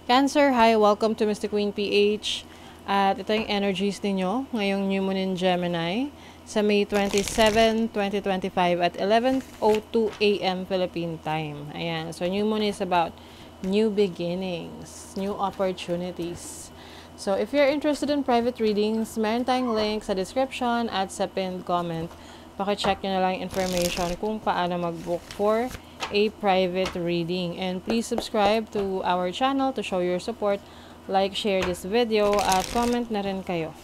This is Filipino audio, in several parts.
Cancer, hi! Welcome to Mr. Queen PH. At ito yung energies ninyo ngayong new moon in Gemini sa May 27, 2025 at 11:02 a.m. Philippine time. Ayan. So, new moon is about new beginnings, new opportunities. So, if you're interested in private readings, meron tayong link sa description at sa pinned comment. Pakicheck nyo na lang information kung paano mag-book for a private reading. And please subscribe to our channel to show your support. Like, share this video, at comment na rin kayo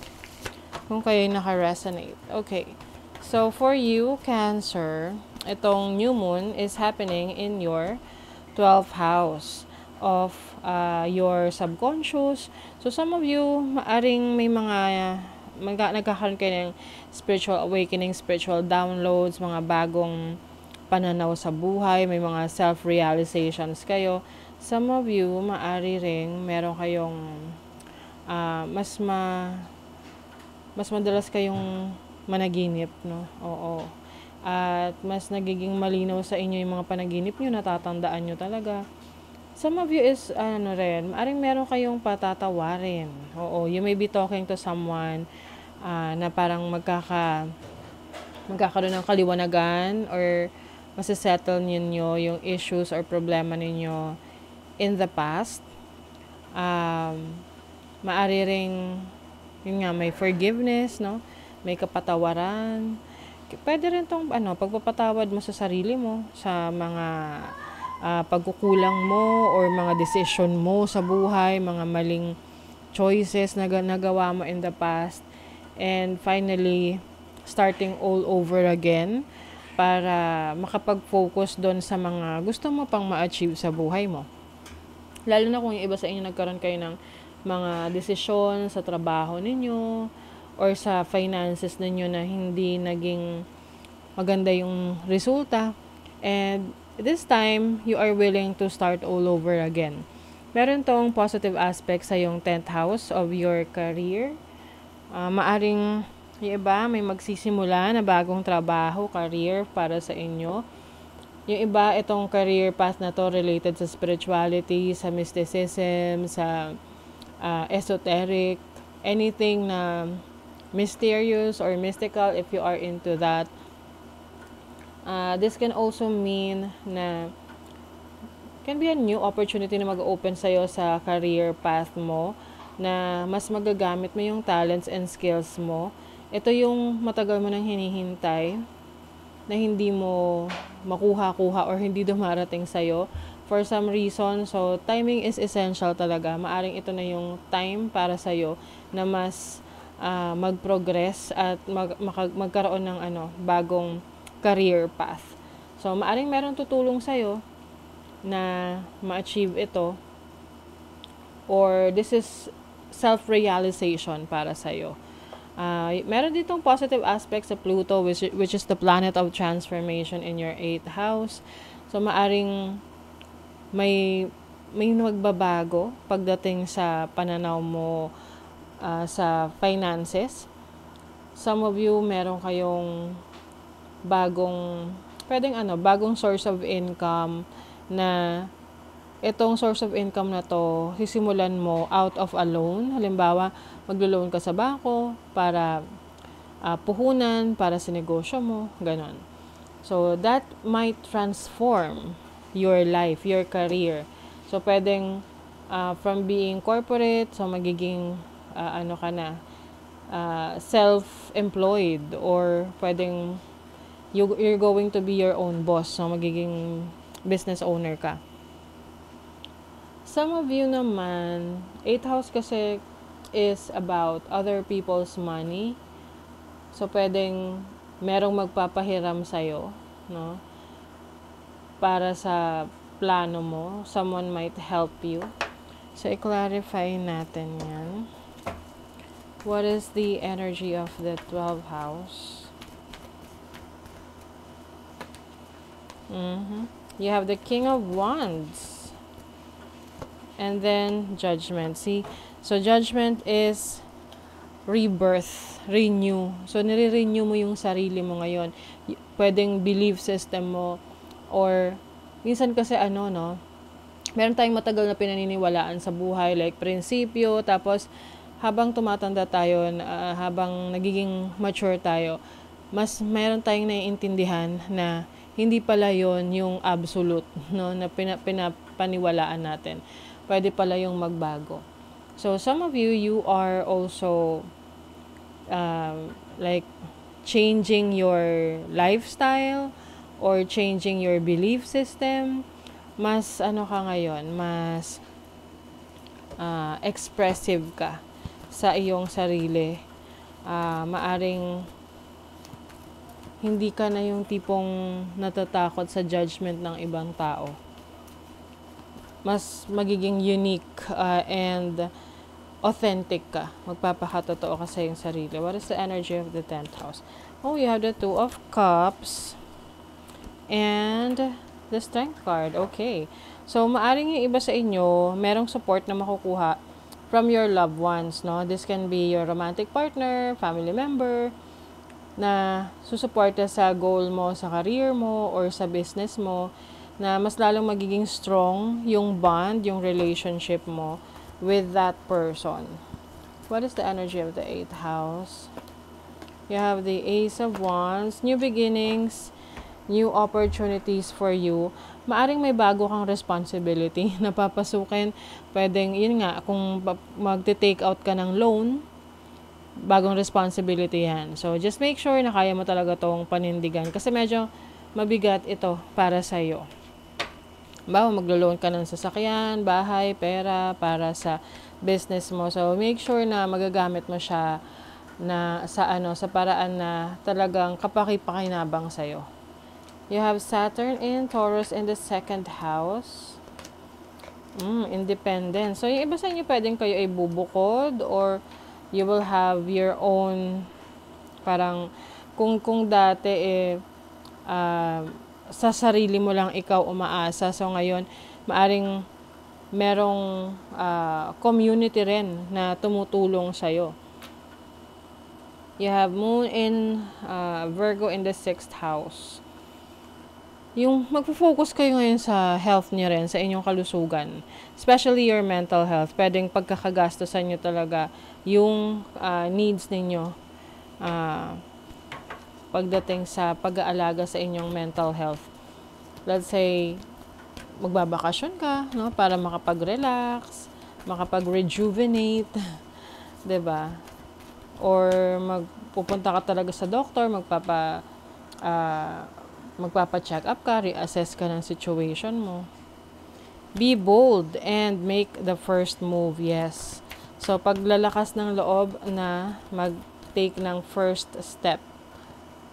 kung kayo naka-resonate. Okay. So, for you, Cancer, itong new moon is happening in your 12th house of your subconscious. So, some of you, maaring may nagkakaroon kayo ng spiritual awakening, spiritual downloads, mga bagong pananaw sa buhay, may mga self-realizations kayo. Some of you, maari ring meron kayong mas madalas kayong managinip, no? Oo. At mas nagiging malinaw sa inyo yung mga panaginip nyo, natatandaan nyo talaga. Some of you is, maaring meron kayong patatawarin. Oo, you may be talking to someone na parang magkakaroon ng kaliwanagan or masisettle ninyo yung issues or problema ninyo in the past. Maari ring, yun nga, may forgiveness, no? May kapatawaran. Pwede rin tong pagpapatawad mo sa sarili mo, sa mga pagkukulang mo or mga decision mo sa buhay, mga maling choices na nagawa mo in the past. And finally, starting all over again para makapag-focus doon sa mga gusto mo pang ma-achieve sa buhay mo. Lalo na kung yung iba sa inyo nagkaroon kayo ng mga desisyon sa trabaho ninyo or sa finances ninyo na hindi naging maganda yung resulta. And this time, you are willing to start all over again. Meron tong positive aspect sa yung 10th house of your career. Maaring yung iba may magsisimula na bagong trabaho, career para sa inyo. Yung iba, itong career path na to related sa spirituality, sa mysticism, sa esoteric, anything na mysterious or mystical if you are into that. This can also mean na can be a new opportunity na mag-open sa'yo sa career path mo na mas magagamit mo yung talents and skills mo. Ito yung matagal mo nang hinihintay na hindi mo makuha-kuha or hindi dumarating sa'yo for some reason. So, timing is essential talaga. Maaring ito na yung time para sa'yo na mas mag-progress at magkaroon ng bagong career path. So, maaring meron tutulong sa'yo na ma-achieve ito, or this is self-realization para sa'yo. Meron ditong positive aspects sa Pluto, which is the planet of transformation in your 8th house. So, maaring may magbabago pagdating sa pananaw mo sa finances. Some of you, meron kayong bagong source of income na itong source of income na to, sisimulan mo out of a loan. Halimbawa, maglo-loan ka sa bangko para puhunan, para sa negosyo mo, ganon. So, that might transform your life, your career. So, pwedeng from being corporate, so magiging self-employed, or pwedeng you're going to be your own boss. So, magiging business owner ka. Some of you naman, 8th house kasi is about other people's money. So, pwedeng merong magpapahiram sa'yo, no? Para sa plano mo. Someone might help you. So, i-clarify natin yan. What is the energy of the 12th house? You have the King of Wands. And then, Judgment. See? So, Judgment is rebirth, renew. So, nire-renew mo yung sarili mo ngayon. Pwedeng belief system mo. Or, minsan kasi meron tayong matagal na pinaniniwalaan sa buhay, like prinsipyo, tapos habang tumatanda tayo, habang nagiging mature tayo, mas meron tayong naiintindihan na hindi pala yon yung absolute, no, na pinapaniwalaan natin. Pwede pala yung magbago. So, some of you, you are also like changing your lifestyle or changing your belief system. Mas ano ka ngayon, mas expressive ka sa iyong sarili. Maaring hindi ka na yung tipong natatakot sa judgment ng ibang tao. Mas magiging unique and authentic ka. Magpapakatotoo ka sa iyong sarili. What is the energy of the 10th house? Oh, you have the 2 of Cups and the Strength card. Okay. So, maaring yung iba sa inyo, merong support na makukuha from your loved ones, no? This can be your romantic partner, family member, na susuporta sa goal mo, sa career mo, or sa business mo, na mas lalong magiging strong yung bond, yung relationship mo with that person. What is the energy of the 8th house? You have the Ace of Wands, new beginnings, new opportunities for you. Maaring may bago kang responsibility na papasukin. Pwedeng, yun nga, kung magte-take out ka ng loan, bagong responsibility yan. So, just make sure na kaya mo talaga tong panindigan. Kasi medyo mabigat ito para sa'yo. Maglo-loan ka ng sasakyan, bahay, pera, para sa business mo. So, make sure na magagamit mo siya na sa paraan na talagang kapaki-pakinabang sa'yo. You have Saturn in Taurus in the 2nd house. Independence. So, yung iba sa inyo pwedeng kayo ay bubukod or you will have your own, parang kung dati sa sarili mo lang ikaw umaasa. So, ngayon, maaring merong community rin na tumutulong sa'yo. You have Moon in Virgo in the 6th house. Yung magpo-focus kayo ngayon sa health niyo rin, sa inyong kalusugan. Especially your mental health. Pwedeng pagkakagastosan nyo talaga yung needs ninyo pagdating sa pag-aalaga sa inyong mental health. Let's say, magbabakasyon ka, no, para makapag-relax, makapag-rejuvenate, 'di ba? Or magpupunta ka talaga sa doctor, magpapa-check up ka, reassess ka ng situation mo. Be bold and make the first move, yes. So, paglalakas ng loob na mag-take ng first step.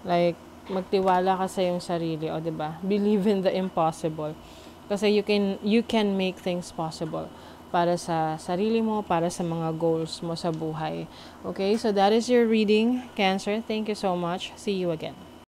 Like, magtiwala ka sa iyong sarili, o 'di ba? Believe in the impossible. Kasi you can make things possible para sa sarili mo, para sa mga goals mo sa buhay. Okay? So, that is your reading, Cancer. Thank you so much. See you again.